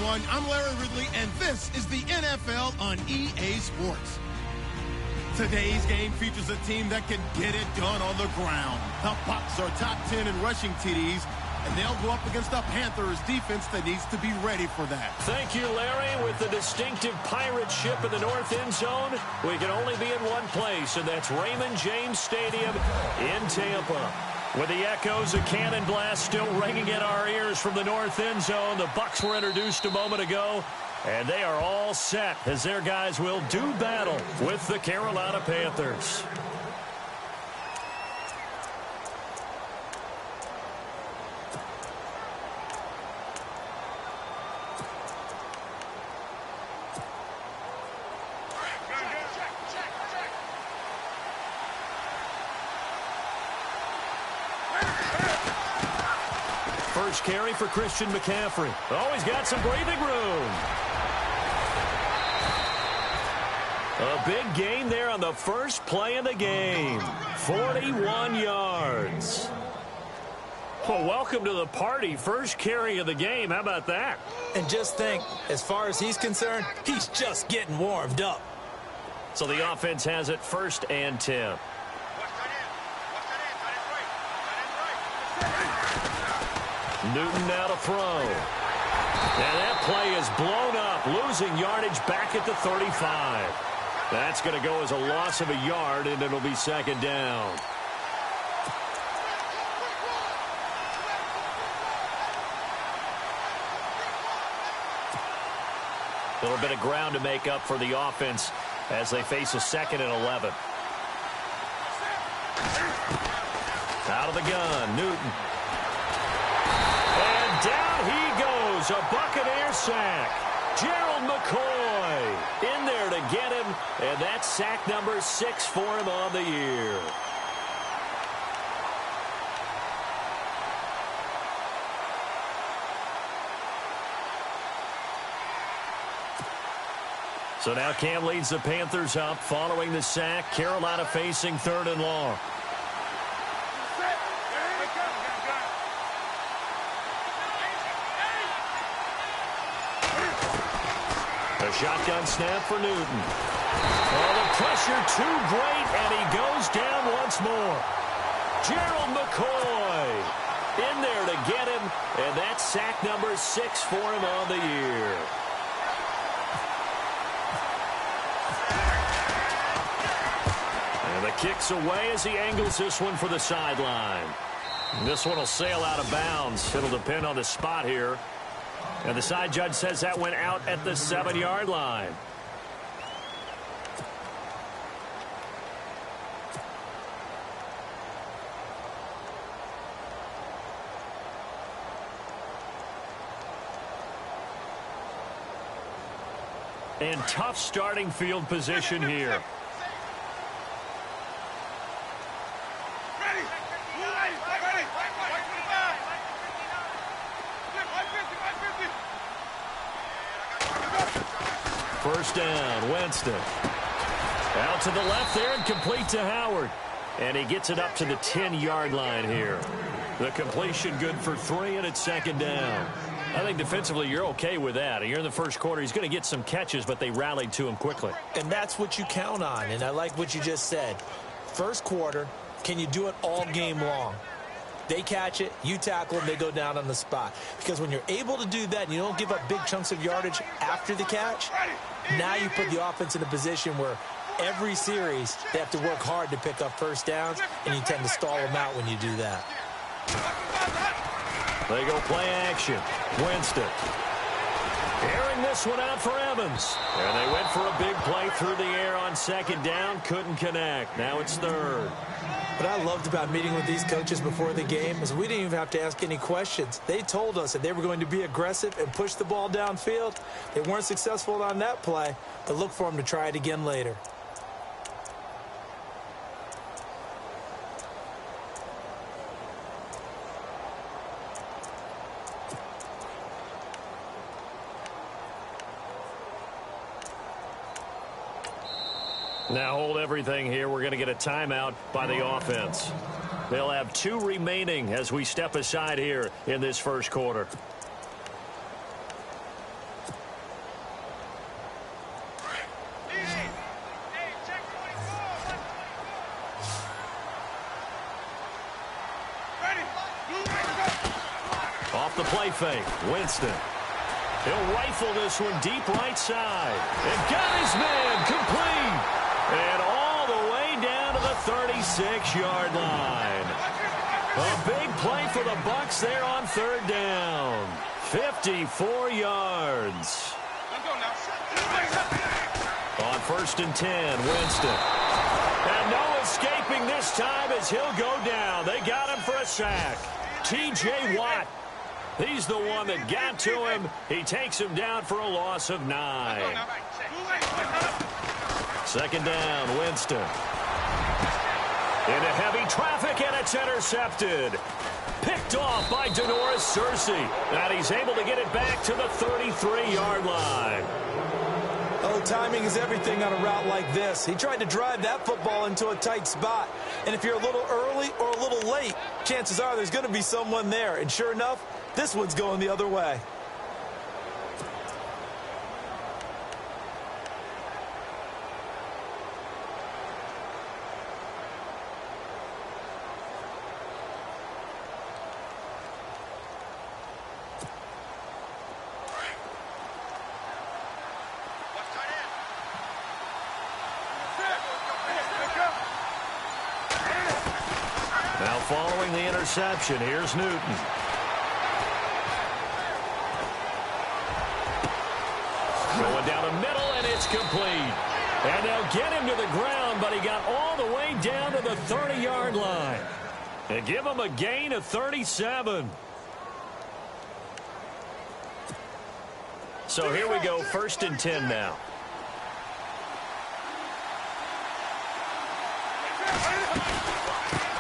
everyone. I'm Larry Ridley, and this is the NFL on EA Sports. Today's game features a team that can get it done on the ground. The Bucs are top 10 in rushing TDs, and they'll go up against the Panthers defense that needs to be ready for that. Thank you, Larry. With the distinctive pirate ship in the north end zone, we can only be in one place, and that's Raymond James Stadium in Tampa. With the echoes of cannon blast still ringing in our ears from the north end zone, the Bucs were introduced a moment ago, and they are all set as their guys will do battle with the Carolina Panthers. First carry for Christian McCaffrey. Oh, he's got some breathing room. A big gain there on the first play of the game. 41 yards. Well, welcome to the party. First carry of the game. How about that? And just think, as far as he's concerned, he's just getting warmed up. So the offense has it 1st and 10. Newton now to throw. And that play is blown up, losing yardage back at the 35. That's going to go as a loss of a yard, and it'll be 2nd down. A little bit of ground to make up for the offense as they face a 2nd and 11. Out of the gun, Newton. And down he goes, a Buccaneer sack. Gerald McCoy in there to get him, and that's sack number 6 for him on the year. So now Cam leads the Panthers up following the sack. Carolina facing 3rd and long. A shotgun snap for Newton. Oh, the pressure too great, and he goes down once more. Gerald McCoy in there to get him, and that's sack number 6 for him on the year. And the kick's away as he angles this one for the sideline. This one will sail out of bounds. It'll depend on the spot here. And the side judge says that went out at the 7-yard line. And tough starting field position here. First down, Winston. Out to the left there and complete to Howard. And he gets it up to the 10-yard line here. The completion good for 3, and it's 2nd down. I think defensively you're okay with that. You're in the first quarter. He's going to get some catches, but they rallied to him quickly. And that's what you count on, and I like what you just said. First quarter, can you do it all game long? They catch it, you tackle them, they go down on the spot. Because when you're able to do that and you don't give up big chunks of yardage after the catch, now you put the offense in a position where every series they have to work hard to pick up first downs, and you tend to stall them out when you do that. They go play action. Winston. Airing this one out for Evans. And they went for a big play through the air on 2nd down. Couldn't connect. Now it's 3rd. What I loved about meeting with these coaches before the game is we didn't even have to ask any questions. They told us that they were going to be aggressive and push the ball downfield. They weren't successful on that play, but look for them to try it again later. Now hold everything here. We're going to get a timeout by the offense. They'll have 2 remaining as we step aside here in this first quarter. Off the play fake, Winston. He'll rifle this one deep right side. And got his man complete. And all the way down to the 36-yard line. A big play for the Bucs there on third down. 54 yards. On 1st and 10, Winston. And no escaping this time as he'll go down. They got him for a sack. T.J. Watt. He's the one that got to him. He takes him down for a loss of 9. 2nd down, Winston. Into heavy traffic, and it's intercepted. Picked off by Denoris Searcy. And he's able to get it back to the 33-yard line. Oh, timing is everything on a route like this. He tried to drive that football into a tight spot. And if you're a little early or a little late, chances are there's going to be someone there. And sure enough, this one's going the other way. Now following the interception, here's Newton. Going down the middle, and it's complete. And they'll get him to the ground, but he got all the way down to the 30-yard line. And give him a gain of 37. So here we go, 1st and 10 now.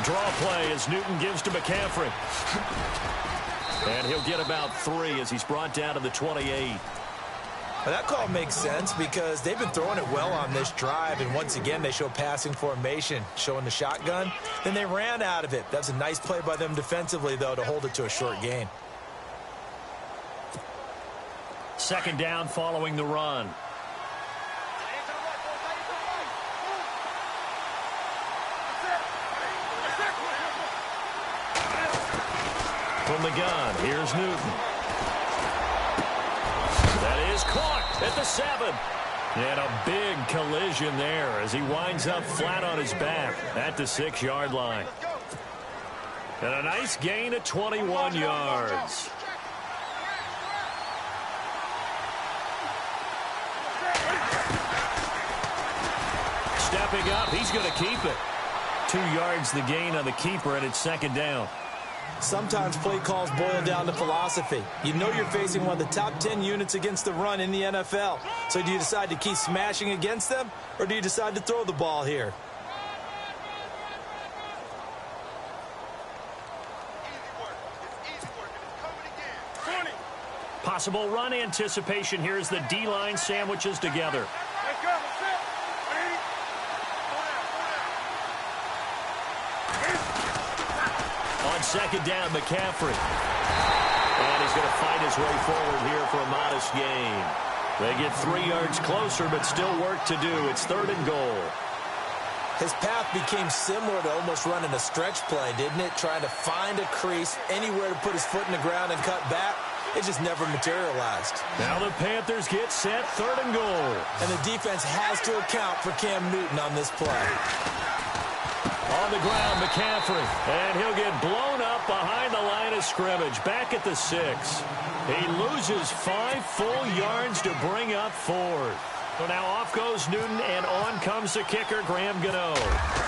Draw play as Newton gives to McCaffrey. And he'll get about 3 as he's brought down to the 28. Well, that call makes sense because they've been throwing it well on this drive, and once again they show passing formation, showing the shotgun. Then they ran out of it. That's a nice play by them defensively, though, to hold it to a short gain. 2nd down following the run. From the gun, here's Newton. That is caught at the 7. And a big collision there as he winds up flat on his back at the 6-yard line. And a nice gain of 21 yards. Stepping up, he's going to keep it. 2 yards the gain on the keeper, and it's 2nd down. Sometimes play calls boil down to philosophy. You know you're facing one of the top 10 units against the run in the NFL. So do you decide to keep smashing against them, or do you decide to throw the ball here? Possible run anticipation here as the D-line sandwiches together. On 2nd down, McCaffrey. And he's going to fight his way forward here for a modest gain. They get 3 yards closer, but still work to do. It's 3rd and goal. His path became similar to almost running a stretch play, didn't it? Trying to find a crease, anywhere to put his foot in the ground and cut back. It just never materialized. Now the Panthers get set, 3rd and goal. And the defense has to account for Cam Newton on this play. On the ground, McCaffrey. And he'll get blown up behind the line of scrimmage. Back at the 6. He loses 5 full yards to bring up 4th. So now off goes Newton, and on comes the kicker, Graham Gano.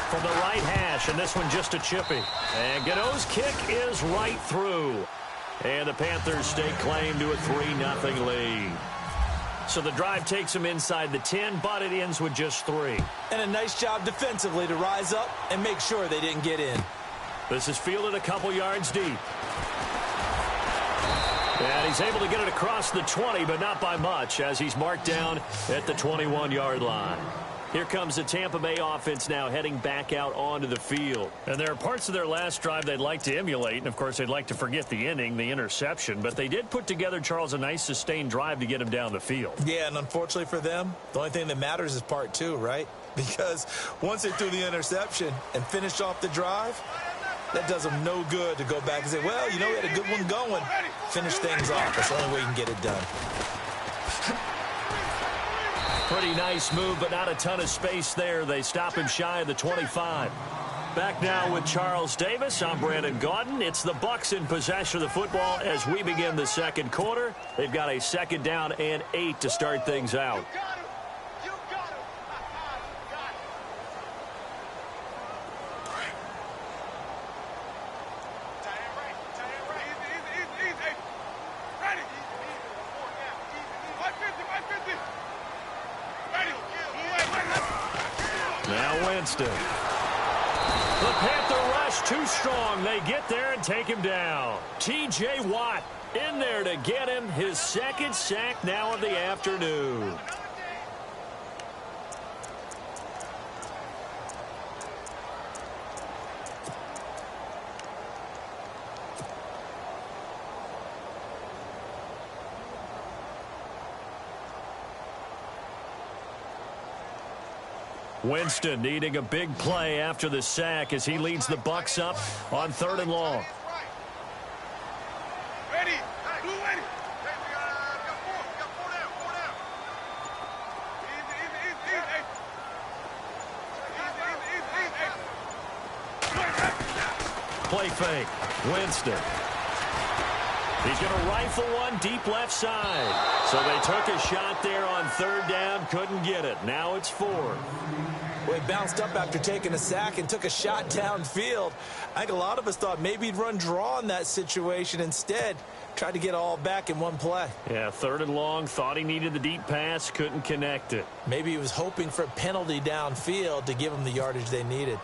From the right hash, and this one just a chippy. And Gano's kick is right through. And the Panthers stake claim to a 3-0 lead. So the drive takes them inside the 10, but it ends with just 3. And a nice job defensively to rise up and make sure they didn't get in. This is fielded a couple yards deep. And he's able to get it across the 20, but not by much, as he's marked down at the 21-yard line. Here comes the Tampa Bay offense now heading back out onto the field. And there are parts of their last drive they'd like to emulate. And, of course, they'd like to forget the inning, the interception. But they did put together, Charles, a nice sustained drive to get him down the field. Yeah, and unfortunately for them, the only thing that matters is part 2, right? Because once they threw the interception and finished off the drive, That does them no good to go back and say, well, you know, we had a good one going. Finish things off. That's the only way you can get it done. Pretty nice move, but not a ton of space there. They stop him shy of the 25. Back now with Charles Davis. I'm Brandon Gaudin. It's the Bucs in possession of the football as we begin the second quarter. They've got a second down and 8 to start things out. Now Winston. The Panther rush too strong. They get there and take him down. T.J. Watt in there to get him his second sack now of the afternoon. Winston needing a big play after the sack as he leads the Bucs up on 3rd and long. Ready. Play fake. Winston. He's going to rifle one deep left side. So they took a shot there on 3rd down. Couldn't get it. Now it's 4th. Well, he bounced up after taking a sack and took a shot downfield. I think a lot of us thought maybe he'd run draw in that situation. Instead, tried to get all back in one play. Yeah, 3rd and long. Thought he needed the deep pass. Couldn't connect it. Maybe he was hoping for a penalty downfield to give him the yardage they needed.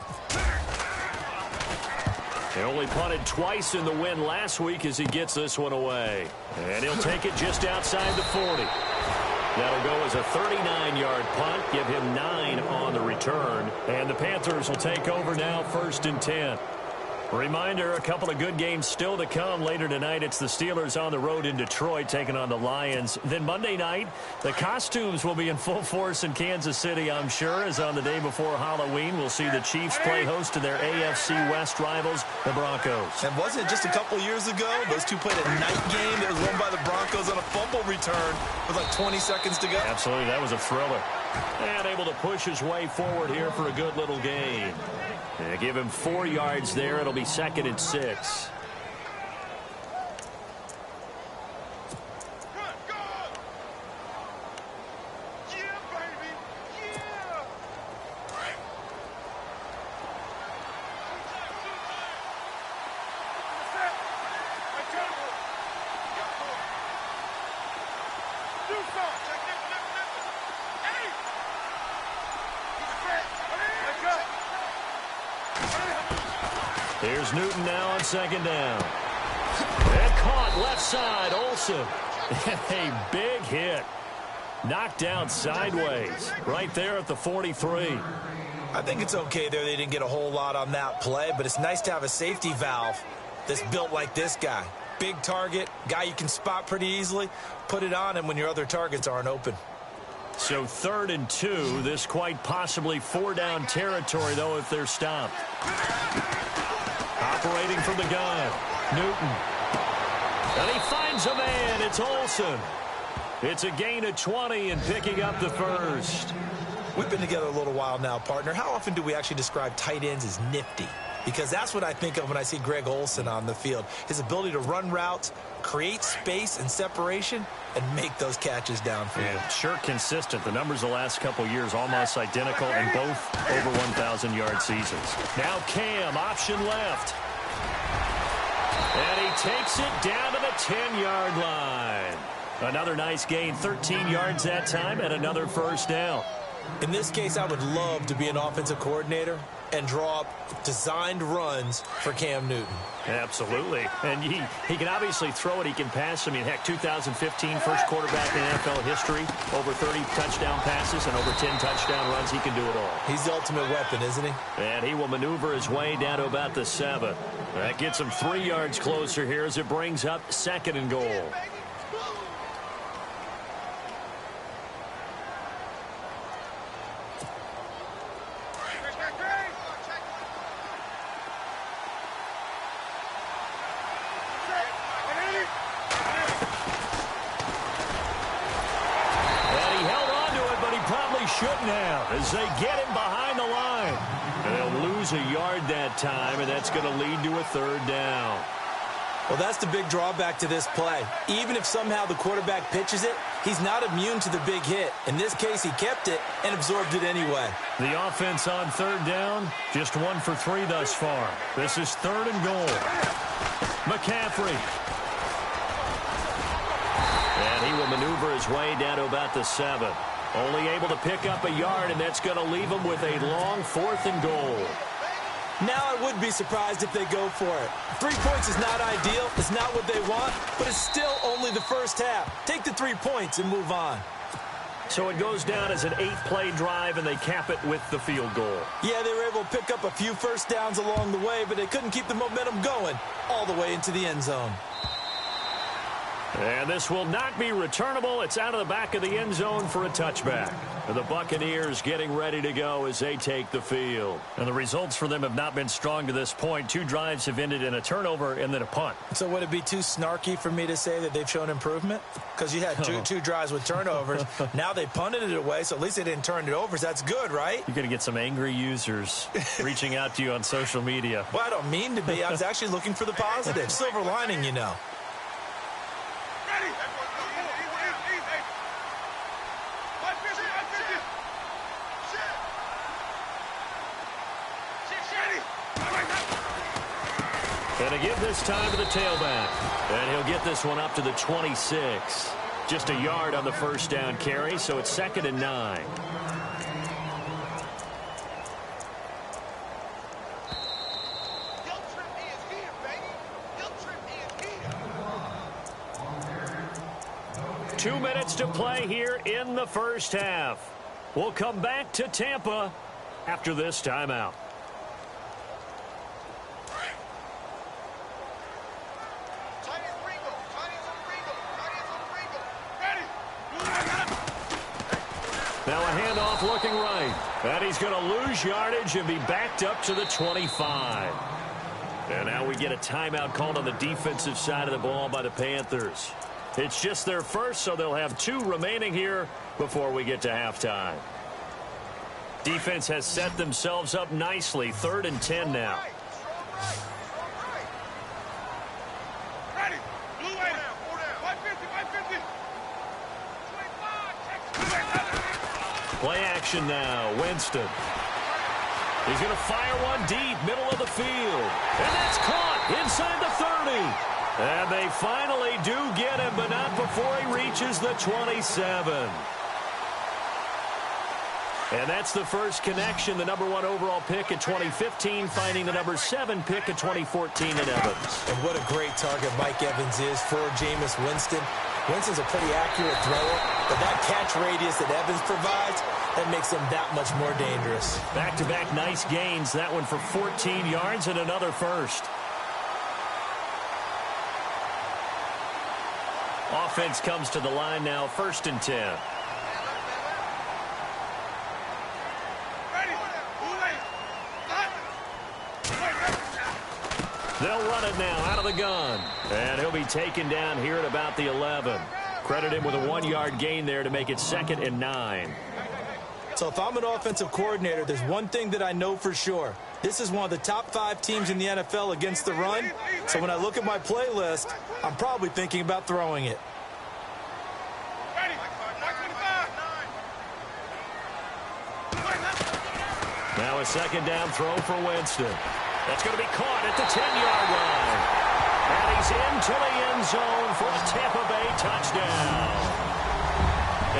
They only punted twice in the win last week as he gets this one away. And he'll take it just outside the 40. That'll go as a 39-yard punt, give him 9 on the return. And the Panthers will take over now, 1st and 10. Reminder, a couple of good games still to come. Later tonight, it's the Steelers on the road in Detroit taking on the Lions. Then Monday night, the costumes will be in full force in Kansas City, I'm sure, as on the day before Halloween, we'll see the Chiefs play host to their AFC West rivals, the Broncos. And wasn't it just a couple years ago, those two played a night game that was won by the Broncos on a fumble return with like 20 seconds to go? Absolutely, that was a thriller. And able to push his way forward here for a good little gain. And give him 4 yards there. It'll be 2nd and 6. Here's Newton now on 2nd down. And caught left side, Olsen. And a big hit. Knocked down sideways. Right there at the 43. I think it's okay there. They didn't get a whole lot on that play, but it's nice to have a safety valve that's built like this guy. Big target, guy you can spot pretty easily. Put it on him when your other targets aren't open. So 3rd and 2. This quite possibly 4-down territory, though, if they're stopped. Operating from the gun, Newton. And he finds a man. It's Olsen. It's a gain of 20 and picking up the 1st. We've been together a little while now, partner. How often do we actually describe tight ends as nifty? Because that's what I think of when I see Greg Olsen on the field. His ability to run routes, create space and separation, and make those catches downfield. Yeah, sure consistent. The numbers the last couple years almost identical, and both over 1,000-yard seasons. Now Cam, option left. And he takes it down to the 10-yard line. Another nice gain, 13 yards that time, and another 1st down. In this case, I would love to be an offensive coordinator and draw up designed runs for Cam Newton. Absolutely. And he can obviously throw it. He can pass. I mean, heck, 2015, first quarterback in NFL history. Over 30 touchdown passes and over 10 touchdown runs. He can do it all. He's the ultimate weapon, isn't he? And he will maneuver his way down to about the 7. That gets him 3 yards closer here as it brings up 2nd and goal. as they get him behind the line. And they'll lose a yard that time, and that's going to lead to a third down. Well, that's the big drawback to this play. Even if somehow the quarterback pitches it, he's not immune to the big hit. In this case, he kept it and absorbed it anyway. The offense on third down, just 1 for 3 thus far. This is 3rd and goal. McCaffrey. And he will maneuver his way down to about the 7. Only able to pick up a yard, and that's going to leave him with a long 4th and goal. Now I would be surprised if they go for it. 3 points is not ideal. It's not what they want, but it's still only the first half. Take the 3 points and move on. So it goes down as an 8-play drive, and they cap it with the field goal. Yeah, they were able to pick up a few first downs along the way, but they couldn't keep the momentum going all the way into the end zone. And this will not be returnable. It's out of the back of the end zone for a touchback. The Buccaneers getting ready to go as they take the field. And the results for them have not been strong to this point. 2 drives have ended in a turnover and then a punt. So would it be too snarky for me to say that they've shown improvement? Because you had two drives with turnovers. Now they punted it away, so at least they didn't turn it over. So that's good, right? You're going to get some angry users reaching out to you on social media. Well, I don't mean to be. I was actually looking for the positive. Silver lining, you know. And to give this time to the tailback. And he'll get this one up to the 26. Just a yard on the first down carry, so it's 2nd and 9. Two minutes to play here in the first half. We'll come back to Tampa after this timeout. Now a handoff looking right. And he's going to lose yardage and be backed up to the 25. And now we get a timeout called on the defensive side of the ball by the Panthers. It's just their first, so they'll have 2 remaining here before we get to halftime. Defense has set themselves up nicely. 3rd and 10 now. Play action now. Winston. He's going to fire one deep, middle of the field. And that's caught inside the 30. And they finally do get him, but not before he reaches the 27. And that's the first connection, the number 1 overall pick in 2015, finding the number 7 pick in 2014 in Evans. And what a great target Mike Evans is for Jameis Winston. Winston's a pretty accurate thrower, but that catch radius that Evans provides, that makes him that much more dangerous. Back-to-back nice gains. That one for 14 yards and another first. Offense comes to the line now, 1st and 10. They'll run it now out of the gun. And he'll be taken down here at about the 11. Credit him with a 1-yard gain there to make it 2nd and 9. So if I'm an offensive coordinator, there's one thing that I know for sure. This is one of the top 5 teams in the NFL against the run. So when I look at my playlist, I'm probably thinking about throwing it. Now a 2nd down throw for Winston. That's going to be caught at the 10-yard line. And he's into the end zone for a Tampa Bay touchdown.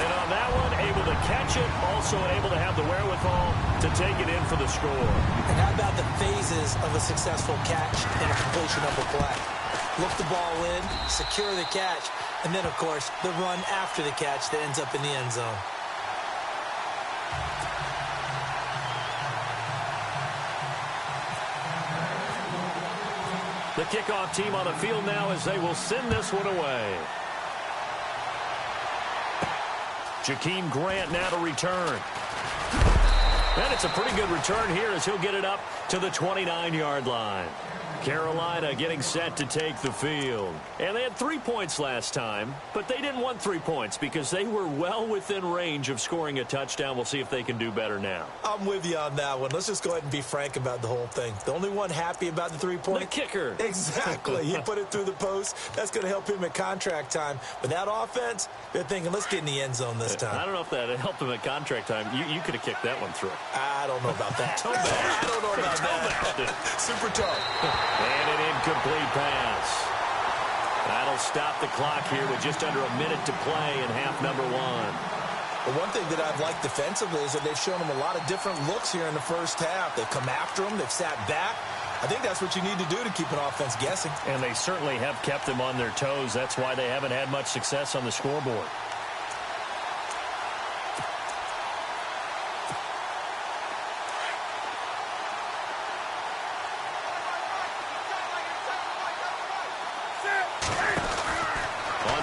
And on that one, able to catch it, also able to have the wherewithal to take it in for the score. And how about the phases of a successful catch and a completion of a play? Look the ball in, secure the catch, and then, of course, the run after the catch that ends up in the end zone. The kickoff team on the field now as they will send this one away. Jakeem Grant now to return. And it's a pretty good return here as he'll get it up to the 29-yard line. Carolina getting set to take the field. And they had 3 points last time, but they didn't want 3 points because they were well within range of scoring a touchdown. We'll see if they can do better now. I'm with you on that one. Let's just go ahead and be frank about the whole thing. The only one happy about the 3-point. The kicker. Exactly. He put it through the post. That's going to help him at contract time. But that offense, they're thinking, let's get in the end zone this time. I don't know if that helped him at contract time. You could have kicked that one through. I don't know about that. I don't know about that. Super tough. And an incomplete pass. That'll stop the clock here with just under a minute to play in half number 1. The one thing that I've liked defensively is that they've shown them a lot of different looks here in the first half. They've come after them. They've sat back. I think that's what you need to do to keep an offense guessing. And they certainly have kept them on their toes. That's why they haven't had much success on the scoreboard.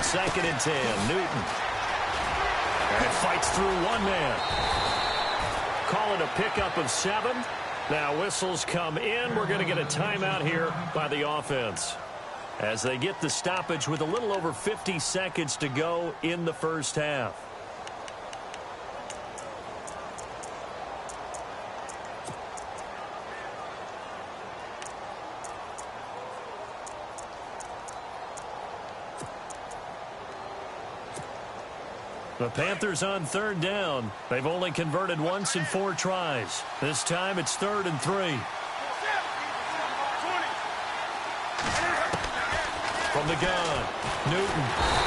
Second and 10, Newton. And it fights through one man. Call it a pickup of 7. Now whistles come in. We're going to get a timeout here by the offense as they get the stoppage with a little over 50 seconds to go in the first half. The Panthers on 3rd down. They've only converted once in 4 tries. This time it's 3rd and 3. From the gun, Newton.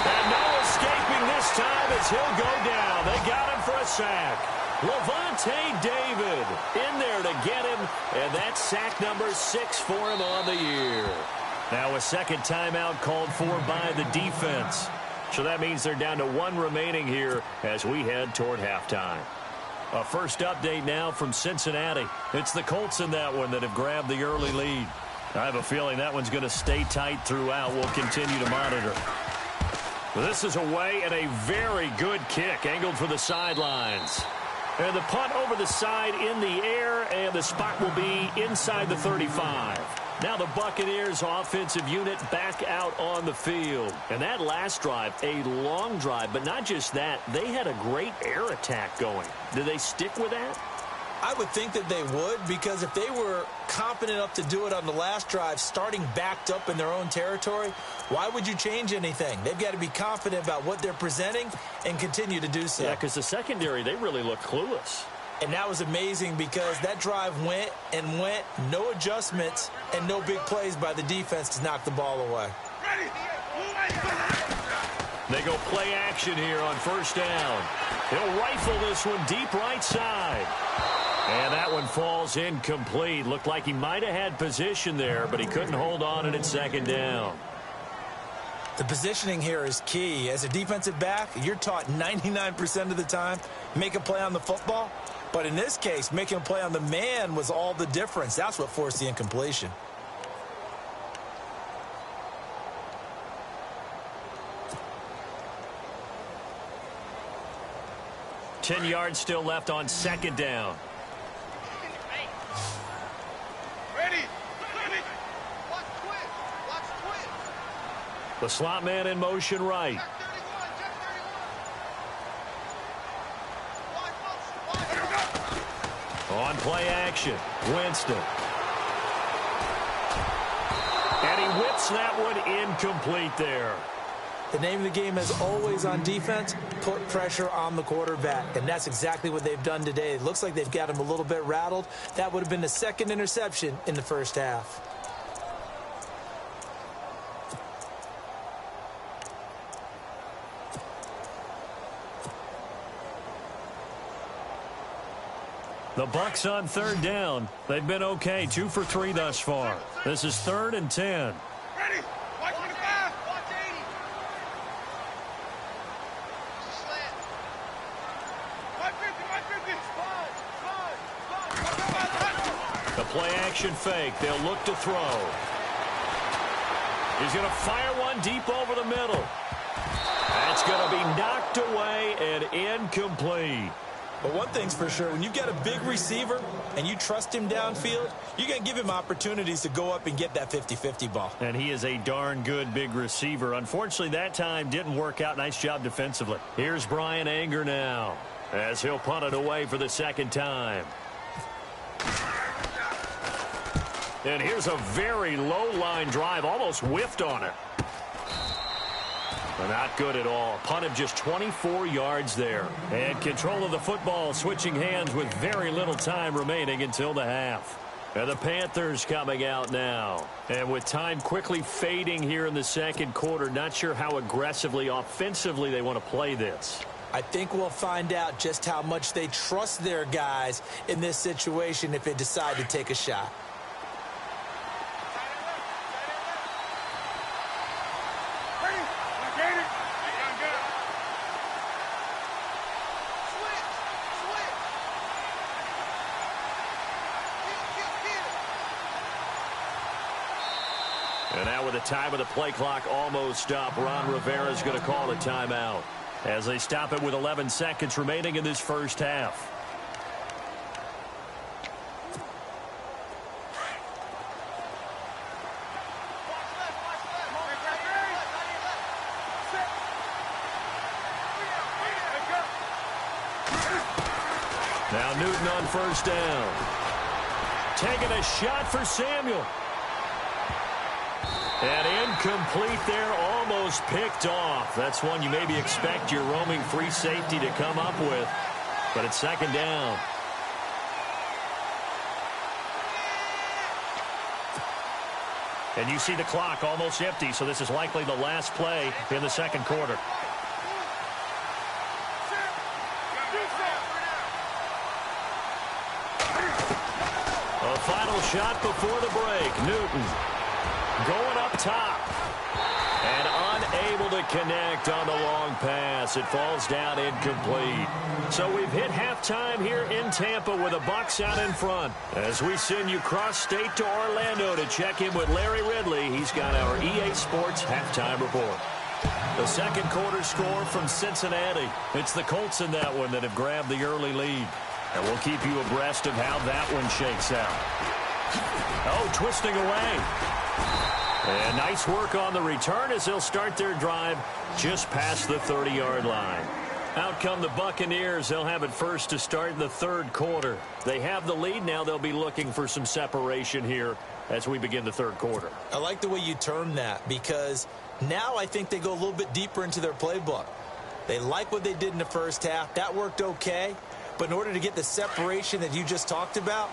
And no escaping this time as he'll go down. They got him for a sack. Levante David in there to get him. And that's sack number 6 for him on the year. Now a second timeout called for by the defense. So that means they're down to 1 remaining here as we head toward halftime. A first update now from Cincinnati. It's the Colts in that one that have grabbed the early lead. I have a feeling that one's going to stay tight throughout. We'll continue to monitor. This is away and a very good kick angled for the sidelines. And the punt over the side in the air, and the spot will be inside the 35. Now the Buccaneers offensive unit back out on the field. And that last drive, a long drive, but not just that, they had a great air attack going. Do they stick with that? I would think that they would, because if they were confident enough to do it on the last drive, starting backed up in their own territory, why would you change anything? They've got to be confident about what they're presenting and continue to do so. Yeah, because the secondary, they really look clueless. And that was amazing because that drive went and went, no adjustments, and no big plays by the defense to knock the ball away. They go play action here on 1st down. He'll rifle this one deep right side. And that one falls incomplete. Looked like he might have had position there, but he couldn't hold on it at 2nd down. The positioning here is key. As a defensive back, you're taught 99% of the time, make a play on the football. But in this case, making a play on the man was all the difference. That's what forced the incompletion. Ten yards still left on 2nd down. Ready. The slot man in motion right. On play action, Winston. And he whips that one incomplete there. The name of the game is always on defense, put pressure on the quarterback. And that's exactly what they've done today. It looks like they've got him a little bit rattled. That would have been the 2nd interception in the first half. The Bucs on 3rd down. They've been okay, 2 for 3 thus far. This is 3rd and 10. Ready. Watch 25. Watch 80. Slant. 150. The play action fake. They'll look to throw. He's going to fire one deep over the middle. That's going to be knocked away and incomplete. But one thing's for sure, when you've got a big receiver and you trust him downfield, you're going to give him opportunities to go up and get that 50-50 ball. And he is a darn good big receiver. Unfortunately, that time didn't work out. Nice job defensively. Here's Brian Anger now as he'll punt it away for the second time. And here's a very low-line drive, almost whiffed on it. Not good at all. Punt of just 24 yards there. And control of the football, switching hands with very little time remaining until the half. And the Panthers coming out now. And with time quickly fading here in the second quarter, not sure how aggressively, offensively they want to play this. I think we'll find out just how much they trust their guys in this situation if they decide to take a shot. And now with the time of the play clock almost up, Ron Rivera is going to call a timeout as they stop it with 11 seconds remaining in this first half. Now Newton on first down. Taking a shot for Samuel. And incomplete there, almost picked off. That's one you maybe expect your roaming free safety to come up with. But it's second down. And you see the clock almost empty, so this is likely the last play in the second quarter. A final shot before the break. Newton going up top. And unable to connect on the long pass. It falls down incomplete. So we've hit halftime here in Tampa with the Bucs out in front. As we send you cross-state to Orlando to check in with Larry Ridley, he's got our EA Sports halftime report. The second quarter score from Cincinnati. It's the Colts in that one that have grabbed the early lead. And we'll keep you abreast of how that one shakes out. Oh, twisting away. And nice work on the return as they'll start their drive just past the 30-yard line. Out come the Buccaneers. They'll have it first to start the third quarter. They have the lead now. They'll be looking for some separation here as we begin the third quarter. I like the way you term that because now I think they go a little bit deeper into their playbook. They like what they did in the first half. That worked okay. But in order to get the separation that you just talked about,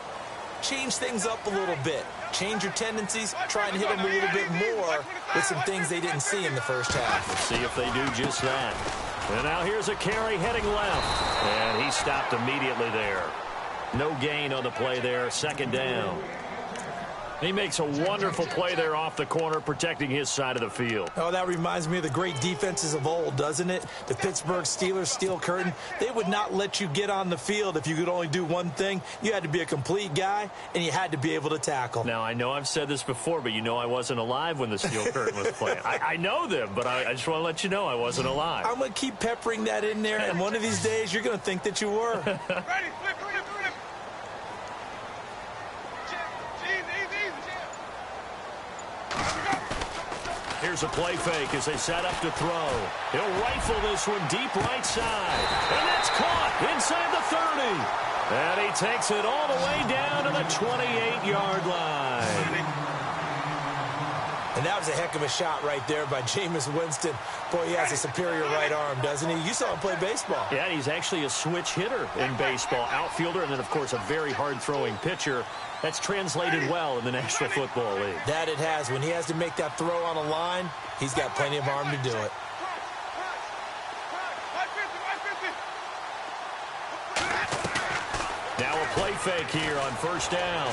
change things up a little bit. Change your tendencies, try and hit them a little bit more with some things they didn't see in the first half. Let's see if they do just that. And now here's a carry heading left. And he stopped immediately there. No gain on the play there. Second down. He makes a wonderful play there off the corner, protecting his side of the field. Oh, that reminds me of the great defenses of old, doesn't it? The Pittsburgh Steelers steel curtain. They would not let you get on the field if you could only do one thing. You had to be a complete guy, and you had to be able to tackle. Now, I know I've said this before, but you know I wasn't alive when the steel curtain was playing. I know them, but I just want to let you know I wasn't alive. I'm going to keep peppering that in there, and one of these days you're going to think that you were. Ready, flip. Here's a play fake as they set up to throw. He'll rifle this one deep right side. And that's caught inside the 30. And he takes it all the way down to the 28-yard line. And that was a heck of a shot right there by Jameis Winston. Boy, he has a superior right arm, doesn't he? You saw him play baseball. Yeah, he's actually a switch hitter in baseball. Outfielder and then, of course, a very hard-throwing pitcher. That's translated well in the National Football League. That it has. When he has to make that throw on a line, he's got plenty of arm to do it. Now a play fake here on first down.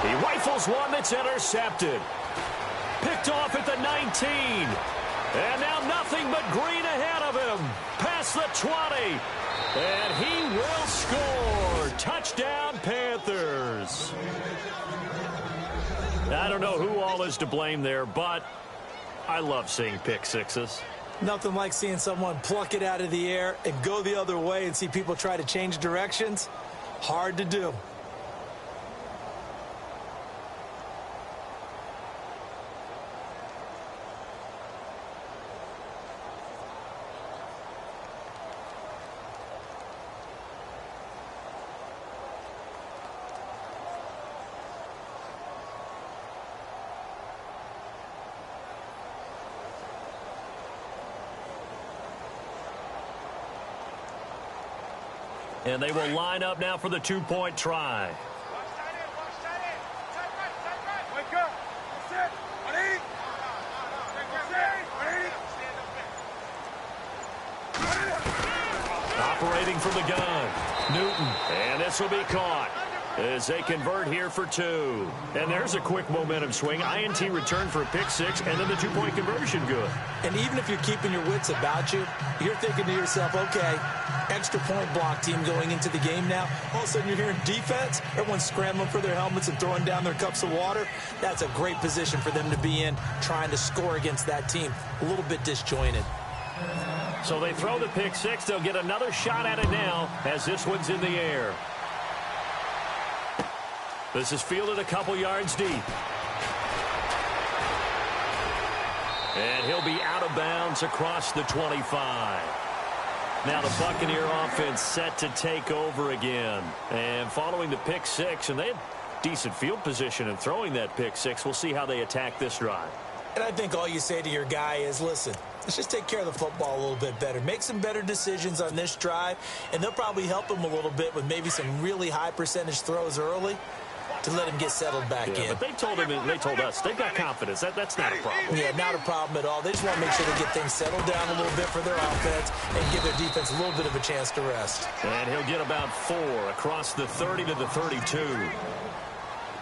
He rifles one that's intercepted. Picked off at the 19. And now nothing but green ahead of him. Past the 20. And he will score. Touchdown, Panthers. I don't know who all is to blame there, but I love seeing pick sixes. Nothing like seeing someone pluck it out of the air and go the other way and see people try to change directions. Hard to do. And they will line up now for the two-point try. Wake up. That's it. 180. Operating from the gun. Newton. And this will be caught as they convert here for two. And there's a quick momentum swing. INT return for a pick six, and then the two-point conversion good. And even if you're keeping your wits about you, you're thinking to yourself, okay, extra point block team going into the game now. All of a sudden you're hearing defense. Everyone's scrambling for their helmets and throwing down their cups of water. That's a great position for them to be in, trying to score against that team. A little bit disjointed. So they throw the pick six. They'll get another shot at it now as this one's in the air. This is fielded a couple yards deep. And he'll be out of bounds across the 25. Now the Buccaneer offense set to take over again. And following the pick six, and they had decent field position in throwing that pick six. We'll see how they attack this drive. And I think all you say to your guy is, listen, let's just take care of the football a little bit better. Make some better decisions on this drive, and they'll probably help him a little bit with maybe some really high percentage throws early to let him get settled back in. But they told him, and they told us, they've got confidence. That's not a problem. Yeah, not a problem at all. They just want to make sure they get things settled down a little bit for their offense and give their defense a little bit of a chance to rest. And he'll get about 4 across the 30 to the 32.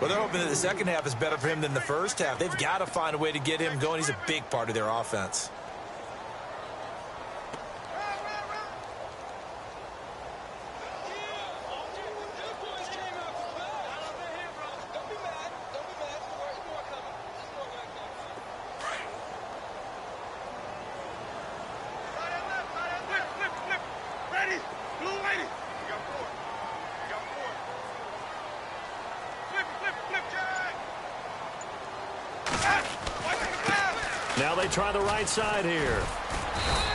Well, they're hoping that the second half is better for him than the first half. They've got to find a way to get him going. He's a big part of their offense. Now they try the right side here.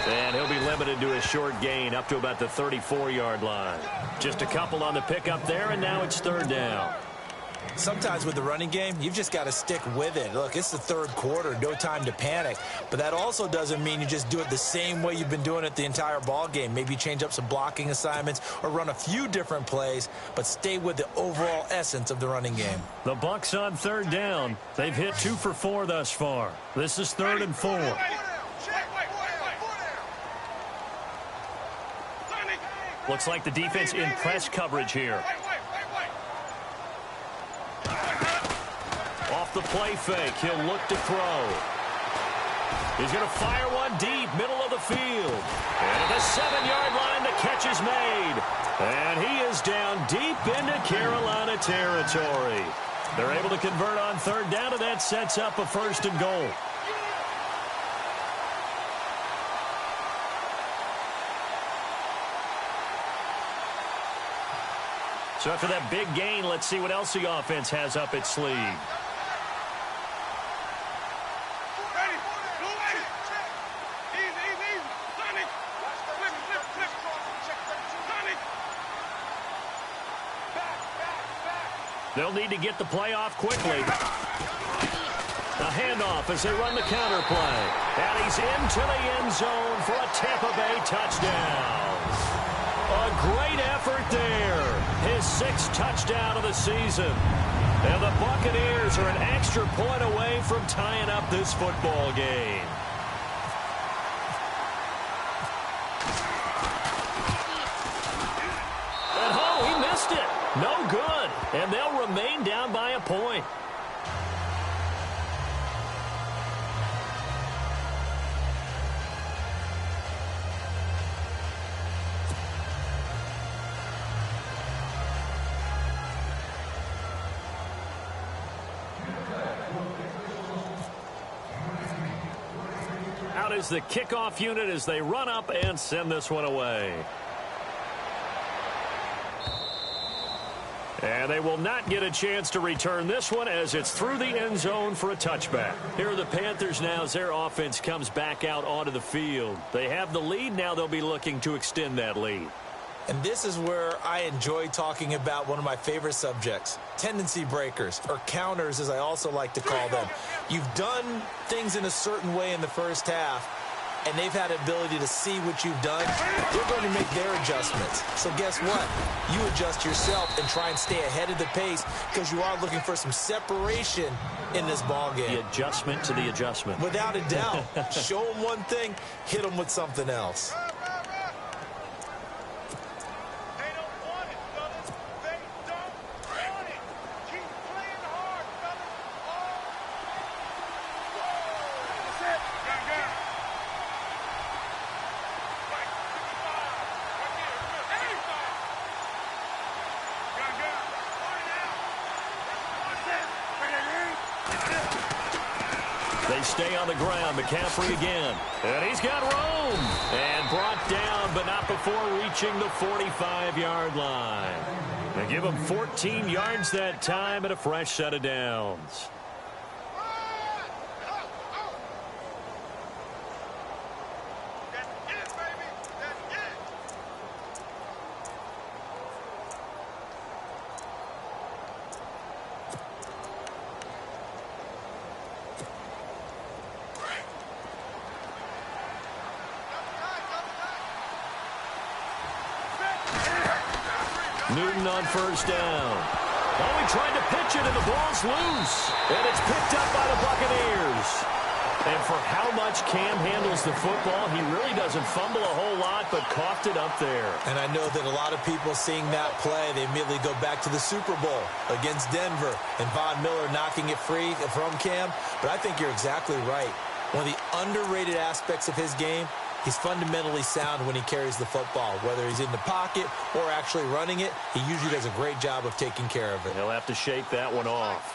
And he'll be limited to a short gain up to about the 34-yard line. Just a couple on the pickup there, and now it's third down. Sometimes with the running game, you've just got to stick with it. Look, it's the third quarter, no time to panic. But that also doesn't mean you just do it the same way you've been doing it the entire ball game. Maybe change up some blocking assignments or run a few different plays, but stay with the overall essence of the running game. The Bucs on third down. They've hit 2 for 4 thus far. This is 3rd and 4. Looks like the defense in press coverage here. Off the play fake, he'll look to throw. He's going to fire one deep, middle of the field. And at the 7-yard line, the catch is made. And he is down deep into Carolina territory. They're able to convert on third down, and that sets up a 1st and goal. So after that big gain, let's see what else the offense has up its sleeve. They'll need to get the play off quickly. A handoff as they run the counter play. And he's into the end zone for a Tampa Bay touchdown. A great effort there. His 6th touchdown of the season. And the Buccaneers are an extra point away from tying up this football game. And oh, he missed it. No good. And they'll remain down by a point. out as the kickoff unit as they run up and send this one away. And they will not get a chance to return this one as it's through the end zone for a touchback. Here are the Panthers now as their offense comes back out onto the field. They have the lead. Now they'll be looking to extend that lead. And this is where I enjoy talking about one of my favorite subjects, tendency breakers, or counters as I also like to call them. You've done things in a certain way in the first half, and they've had the ability to see what you've done. They're going to make their adjustments. So guess what? You adjust yourself and try and stay ahead of the pace because you are looking for some separation in this ball game. The adjustment to the adjustment. Without a doubt. Show them one thing, hit them with something else. They stay on the ground. McCaffrey again. And he's got room. And brought down, but not before reaching the 45-yard line. They give him 14 yards that time and a fresh set of downs. Newton on first down. Oh, he tried to pitch it, and the ball's loose. And it's picked up by the Buccaneers. And for how much Cam handles the football, he really doesn't fumble a whole lot, but coughed it up there. And I know that a lot of people seeing that play, they immediately go back to the Super Bowl against Denver and Von Miller knocking it free from Cam. But I think you're exactly right. One of the underrated aspects of his game, he's fundamentally sound when he carries the football. Whether he's in the pocket or actually running it, he usually does a great job of taking care of it. He'll have to shake that one off.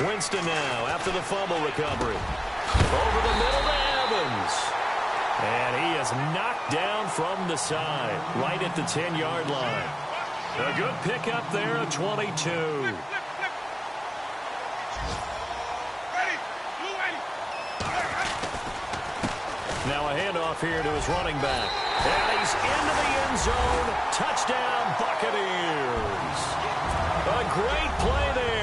Winston now after the fumble recovery. Over the middle to Evans. And he is knocked down from the side, right at the 10-yard line. A good pickup there at 22. Now a handoff here to his running back. And he's into the end zone. Touchdown, Buccaneers. A great play there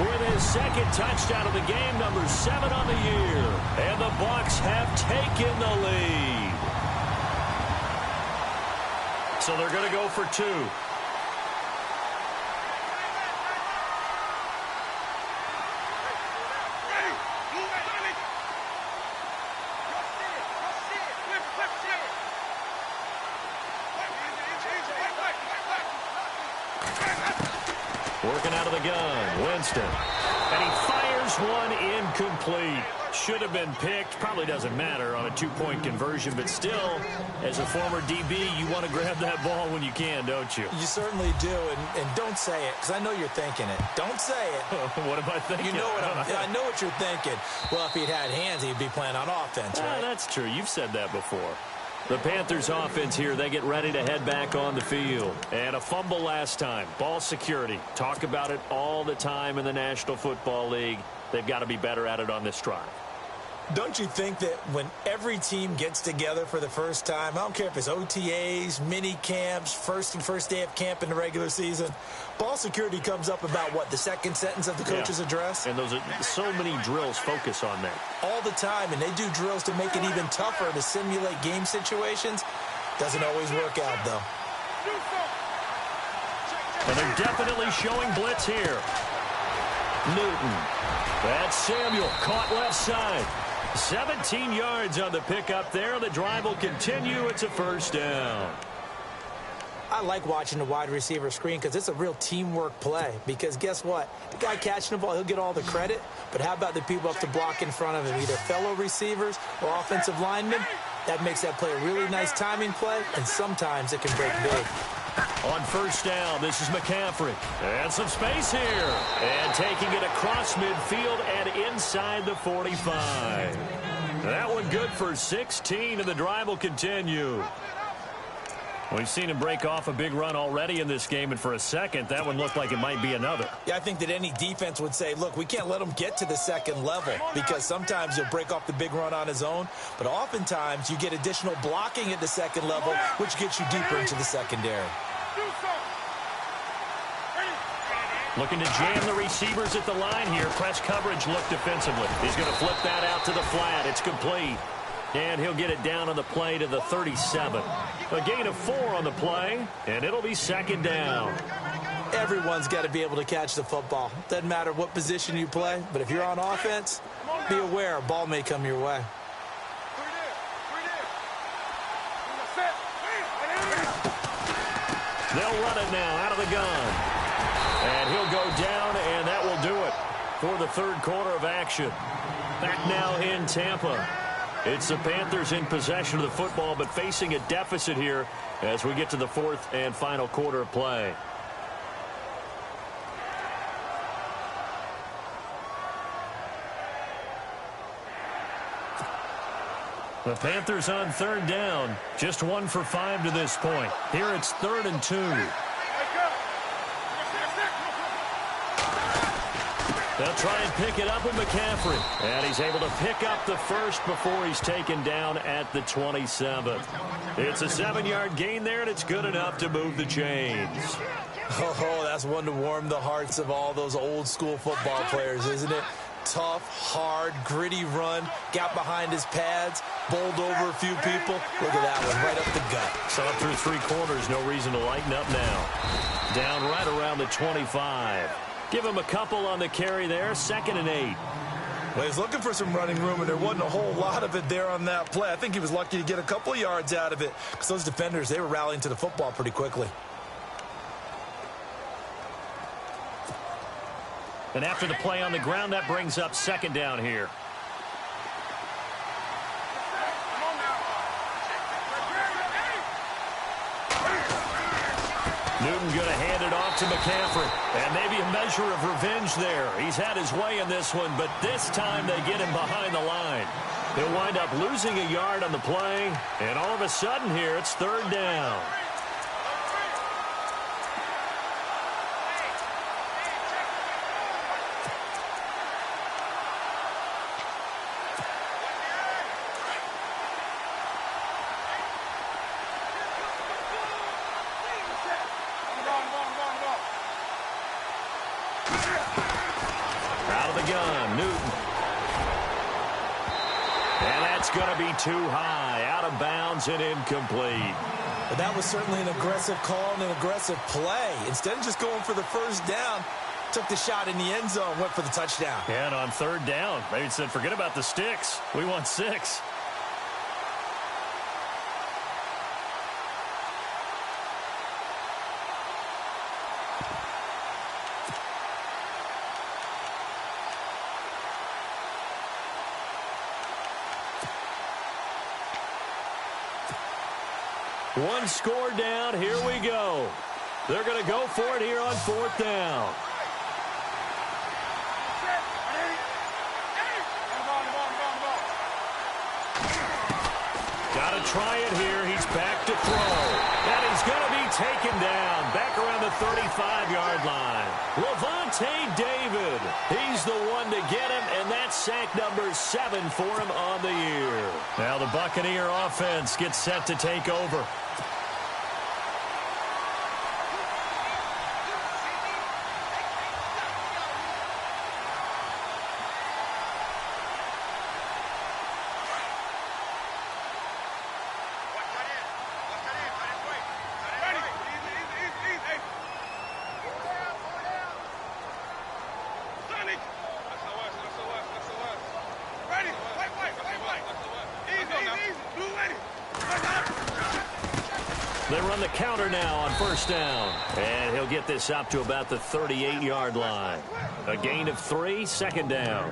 with his second touchdown of the game, number 7 on the year. And the Bucs have taken the lead. So they're going to go for 2. Working out of the gun, Winston. And he fires one incomplete. Should have been picked. Probably doesn't matter on a 2-point conversion, but still, as a former DB, you want to grab that ball when you can, don't you? You certainly do, and don't say it, because I know you're thinking it. Don't say it. What am I thinking? You know what I know what you're thinking. Well, if he'd had hands, he'd be playing on offense, right? That's true. You've said that before. The Panthers offense here, they get ready to head back on the field. And a fumble last time. Ball security. Talk about it all the time in the National Football League. They've got to be better at it on this drive. Don't you think that when every team gets together for the first time, I don't care if it's OTAs, mini camps, first day of camp in the regular season, ball security comes up about, what, the second sentence of the coach's address? And those are so many drills focus on that. All the time, and they do drills to make it even tougher to simulate game situations. Doesn't always work out, though. And they're definitely showing blitz here. Newton. That's Samuel, caught left side. 17 yards on the pickup there. The drive will continue. It's a first down. I like watching the wide receiver screen because it's a real teamwork play. Because guess what? The guy catching the ball, he'll get all the credit. But how about the people up to block in front of him, either fellow receivers or offensive linemen? That makes that play a really nice timing play, and sometimes it can break big. On first down, this is McCaffrey. And some space here. And taking it across midfield and inside the 45. That one good for 16, and the drive will continue. We've seen him break off a big run already in this game, and for a second, that one looked like it might be another. Yeah, I think that any defense would say, look, we can't let him get to the second level, because sometimes he'll break off the big run on his own, but oftentimes you get additional blocking at the second level, which gets you deeper into the secondary. Looking to jam the receivers at the line here. Press coverage look defensively. He's going to flip that out to the flat. It's complete. And he'll get it down on the play to the 37. A gain of 4 on the play, and it'll be second down. Everyone's got to be able to catch the football. Doesn't matter what position you play, but if you're on offense, be aware a ball may come your way. They'll run it now out of the gun. And he'll go down, and that will do it for the third quarter of action. Back now in Tampa. It's the Panthers in possession of the football, but facing a deficit here as we get to the fourth and final quarter of play. The Panthers on third down. Just 1 for 5 to this point. Here it's 3rd and 2. They'll try and pick it up with McCaffrey. And he's able to pick up the first before he's taken down at the 27. It's a 7-yard gain there, and it's good enough to move the chains. Oh, that's one to warm the hearts of all those old-school football players, isn't it? Tough, hard, gritty run, got behind his pads, bowled over a few people. Look at that one, right up the gut. Saw it through 3 quarters, no reason to lighten up now. Down right around the 25. Give him a couple on the carry there, 2nd and 8. Well, he's looking for some running room, and there wasn't a whole lot of it there on that play. I think he was lucky to get a couple yards out of it because those defenders, they were rallying to the football pretty quickly. And after the play on the ground, that brings up 2nd down here. Newton going to hand it off to McCaffrey. And maybe a measure of revenge there. He's had his way in this one, but this time they get him behind the line. He'll wind up losing a yard on the play. And all of a sudden here, it's 3rd down. Going to be too high, out of bounds and incomplete. But that was certainly an aggressive call and an aggressive play. Instead of just going for the first down, took the shot in the end zone, went for the touchdown. And on 3rd down, they said, forget about the sticks. We want 6. One score down. Here we go. They're going to go for it here on 4th down. Got to try it here. He's back to throw. And he's going to be taken down back around the 35-yard line. Levante David. He's the one to get him, and that's sack number 7 for him on the year. Now the Buccaneer offense gets set to take over. They run the counter now on 1st down. And he'll get this up to about the 38-yard line. A gain of 3, 2nd down.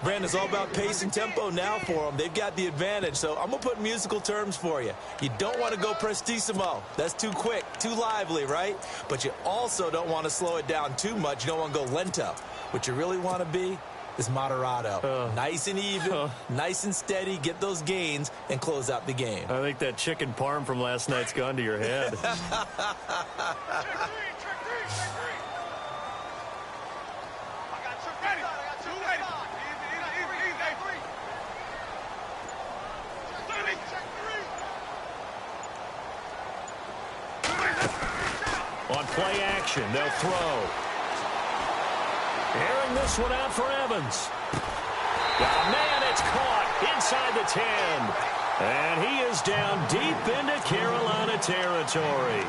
Brandon, it's all about pace and tempo now for them. They've got the advantage, so I'm going to put musical terms for you. You don't want to go prestissimo. That's too quick, too lively, right? But you also don't want to slow it down too much. You don't want to go lento. What you really want to be is moderato. Nice and even, nice and steady, get those gains, and close out the game. I think that chicken parm from last night's gone to your head. On play action, they'll throw. Airing this one out for Evans. Oh, man, it's caught inside the 10. And he is down deep into Carolina territory.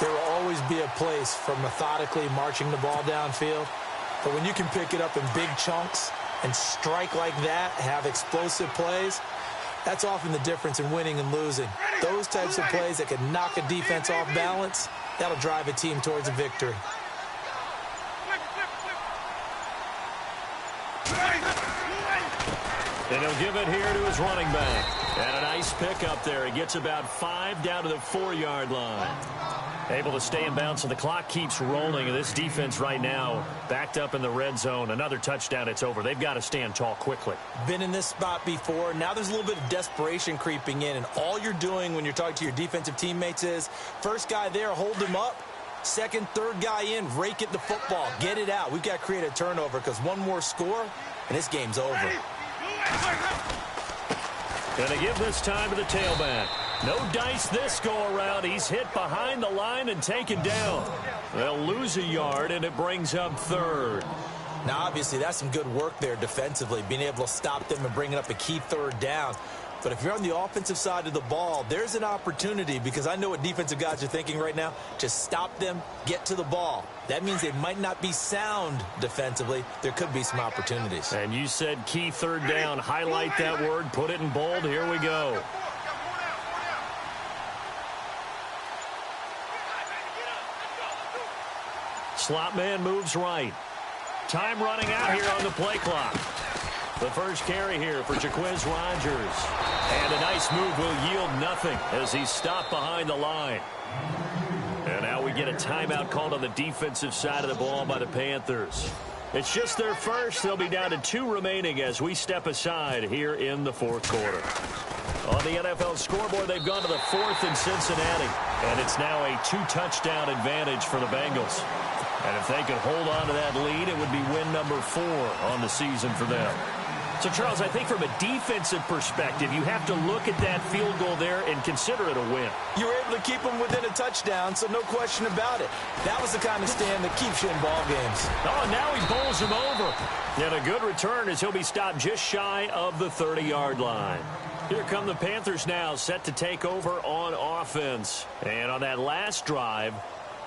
There will always be a place for methodically marching the ball downfield. But when you can pick it up in big chunks and strike like that, have explosive plays, that's often the difference in winning and losing. Those types of plays that can knock a defense off balance, that'll drive a team towards a victory. And he'll give it here to his running back. And a nice pickup there. He gets about 5 down to the 4-yard line. Able to stay in bounds, so the clock keeps rolling. And this defense right now backed up in the red zone. Another touchdown, it's over. They've got to stand tall quickly. Been in this spot before. Now there's a little bit of desperation creeping in. And all you're doing when you're talking to your defensive teammates is, first guy there, hold him up. Second, third guy in, rake at the football. Get it out. We've got to create a turnover because one more score, and this game's over. Going to give this time to the tailback. No dice this go-around. He's hit behind the line and taken down. They'll lose a yard, and it brings up third. Now, obviously, that's some good work there defensively, being able to stop them and bringing up a key third down. But if you're on the offensive side of the ball, there's an opportunity, because I know what defensive guys are thinking right now. Just stop them, get to the ball. That means they might not be sound defensively. There could be some opportunities. And you said key third down. Highlight that word. Put it in bold. Here we go. Slot man moves right. Time running out here on the play clock. The first carry here for Jaquiz Rogers. And a nice move will yield nothing as he's stopped behind the line. And now we get a timeout called on the defensive side of the ball by the Panthers. It's just their first. They'll be down to 2 remaining as we step aside here in the fourth quarter. On the NFL scoreboard, they've gone to the 4th in Cincinnati. And it's now a 2-touchdown advantage for the Bengals. And if they could hold on to that lead, it would be win number 4 on the season for them. So, Charles, I think from a defensive perspective, you have to look at that field goal there and consider it a win. You were able to keep them within a touchdown, so no question about it. That was the kind of stand that keeps you in ball games. Oh, and now he bowls him over. And a good return as he'll be stopped just shy of the 30-yard line. Here come the Panthers now, set to take over on offense. And on that last drive,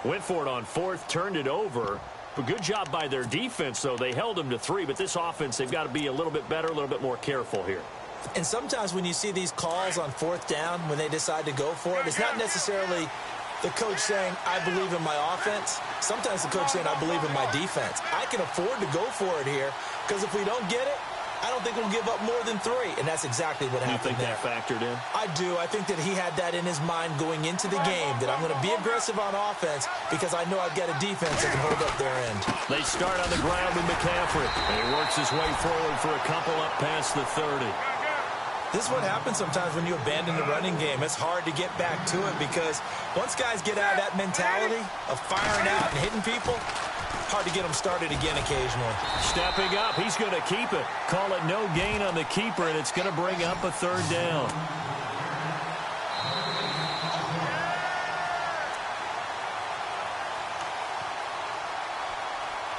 went for it on 4th, turned it over. But good job by their defense, though. They held them to 3, but this offense, they've got to be a little bit better, a little bit more careful here. And sometimes when you see these calls on 4th down, when they decide to go for it, it's not necessarily the coach saying, I believe in my offense. Sometimes the coach saying, I believe in my defense. I can afford to go for it here, because if we don't get it, I don't think we'll give up more than 3, and that's exactly what happened there. You think that factored in? I do. I think that he had that in his mind going into the game, that I'm going to be aggressive on offense because I know I've got a defense that can hold up their end. They start on the ground with McCaffrey, and he works his way forward for a couple up past the 30. This is what happens sometimes when you abandon the running game. It's hard to get back to it because once guys get out of that mentality of firing out and hitting people, hard to get them started again occasionally. Stepping up, he's going to keep it. Call it no gain on the keeper, and it's going to bring up a 3rd down.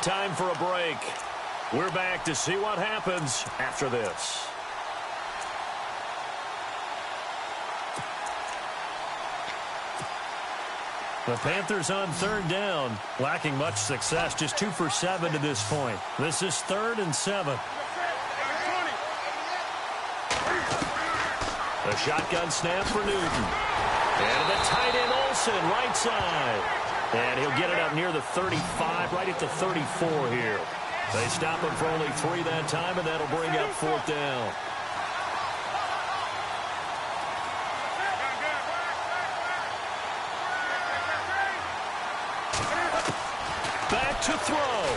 Time for a break. We're back to see what happens after this. The Panthers on 3rd down, lacking much success, just 2 for 7 to this point. This is 3rd and 7. A shotgun snap for Newton. And the tight end Olsen, right side. And he'll get it up near the 35, right at the 34 here. They stop him for only 3 that time, and that'll bring up 4th down. Back to throw.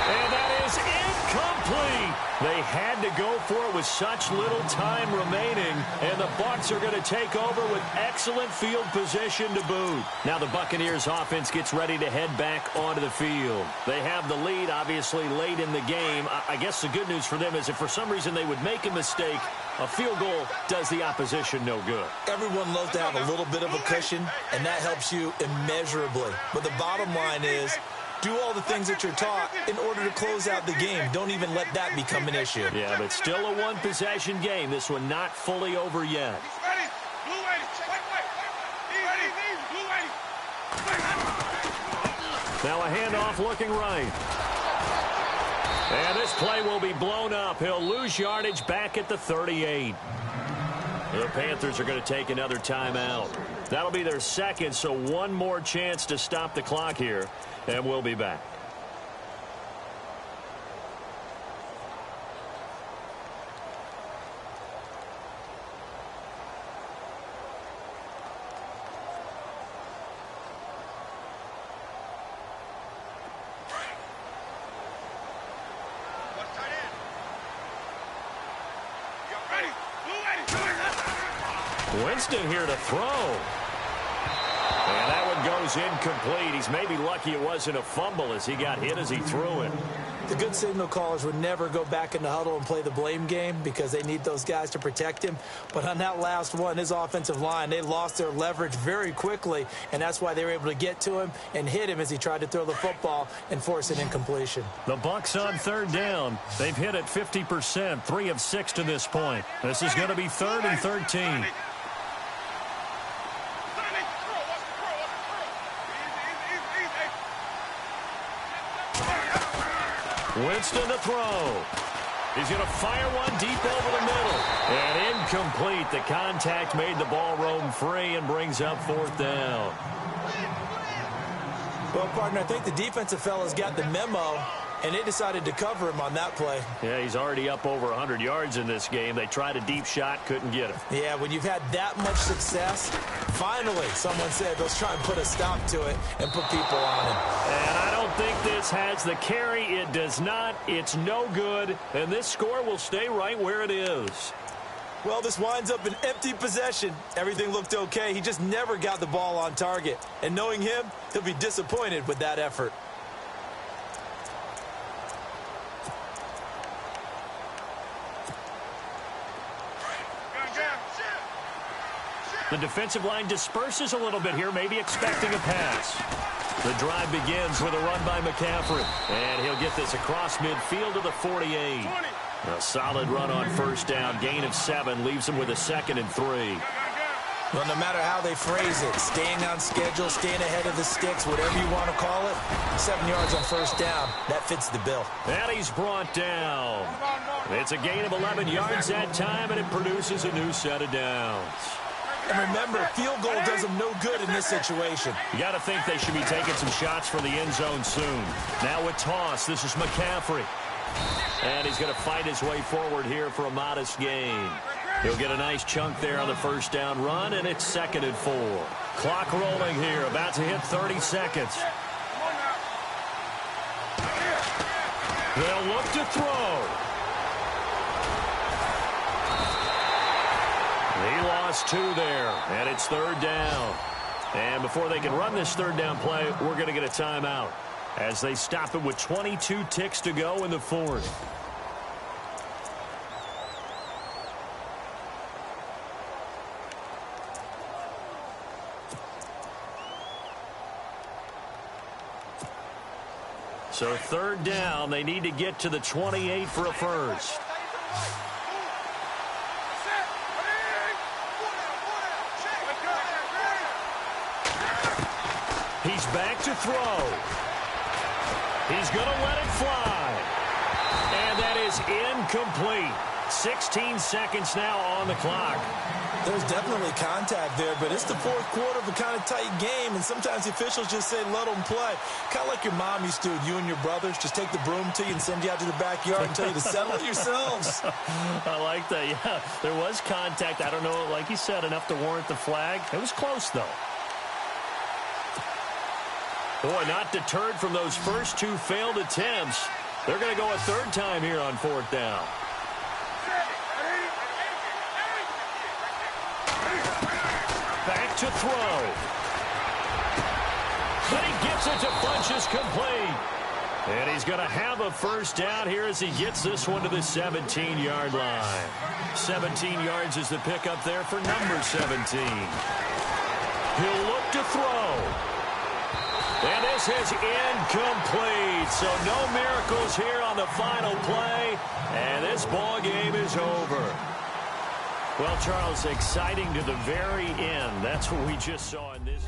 And that is incomplete. They had to go for it with such little time remaining, and the Bucs are going to take over with excellent field position to boot. Now the Buccaneers offense gets ready to head back onto the field. They have the lead, obviously, late in the game. I guess the good news for them is if for some reason they would make a mistake, a field goal does the opposition no good. Everyone loves to have a little bit of a cushion, and that helps you immeasurably. But the bottom line is, do all the things that you're taught in order to close out the game. Don't even let that become an issue. Yeah, but still a one-possession game. This one not fully over yet. Now a handoff looking right. And this play will be blown up. He'll lose yardage back at the 38. The Panthers are going to take another timeout. That'll be their second, so one more chance to stop the clock here, and we'll be back. Winston here to throw. And that one goes incomplete. He's maybe lucky it wasn't a fumble as he got hit as he threw it. The good signal callers would never go back in the huddle and play the blame game because they need those guys to protect him. But on that last one, his offensive line, they lost their leverage very quickly, and that's why they were able to get to him and hit him as he tried to throw the football and force an incompletion. The Bucs on 3rd down. They've hit it 50%, 3 of 6 to this point. This is going to be 3rd and 13. Winston to throw. He's going to fire one deep over the middle. And incomplete. The contact made the ball roam free and brings up 4th down. Well, partner, I think the defensive fellas got the memo, and they decided to cover him on that play. Yeah, he's already up over 100 yards in this game. They tried a deep shot, couldn't get him. Yeah, when you've had that much success, finally someone said, let's try and put a stop to it and put people on him. And I don't think this has the carry. It does not. It's no good. And this score will stay right where it is. Well, this winds up an empty possession. Everything looked okay. He just never got the ball on target. And knowing him, he'll be disappointed with that effort. The defensive line disperses a little bit here, maybe expecting a pass. The drive begins with a run by McCaffrey. And he'll get this across midfield to the 48. A solid run on 1st down. Gain of 7 leaves him with a 2nd and 3. Well, no matter how they phrase it, staying on schedule, staying ahead of the sticks, whatever you want to call it, 7 yards on 1st down, that fits the bill. And he's brought down. It's a gain of 11 yards that time, and it produces a new set of downs. And remember, field goal does them no good in this situation. You got to think they should be taking some shots for the end zone soon. Now a toss. This is McCaffrey. And he's going to fight his way forward here for a modest gain. He'll get a nice chunk there on the 1st down run, and it's 2nd and 4. Clock rolling here, about to hit 30 seconds. They'll look to throw. He lost 2 there, and it's 3rd down. And before they can run this 3rd down play, we're going to get a timeout as they stop it with 22 ticks to go in the 4th. So 3rd down, they need to get to the 28 for a first. He's back to throw. He's going to let it fly. And that is incomplete. 16 seconds now on the clock. There's definitely contact there, but it's the fourth quarter of a kind of tight game, and sometimes the officials just say, let them play. Kind of like your mom used to with you and your brothers. Just take the broom to you and send you out to the backyard and tell you to settle it yourselves. I like that, yeah. There was contact. I don't know, like you said, enough to warrant the flag. It was close, though. Boy, not deterred from those first two failed attempts. They're going to go a third time here on fourth down. Back to throw. Then he gets it to Funchess complete. And he's going to have a first down here as he gets this one to the 17-yard line. 17 yards is the pickup there for number 17. He'll look to throw. And this is incomplete. So no miracles here on the final play. And this ball game is over. Well, Charles, exciting to the very end. That's what we just saw in this.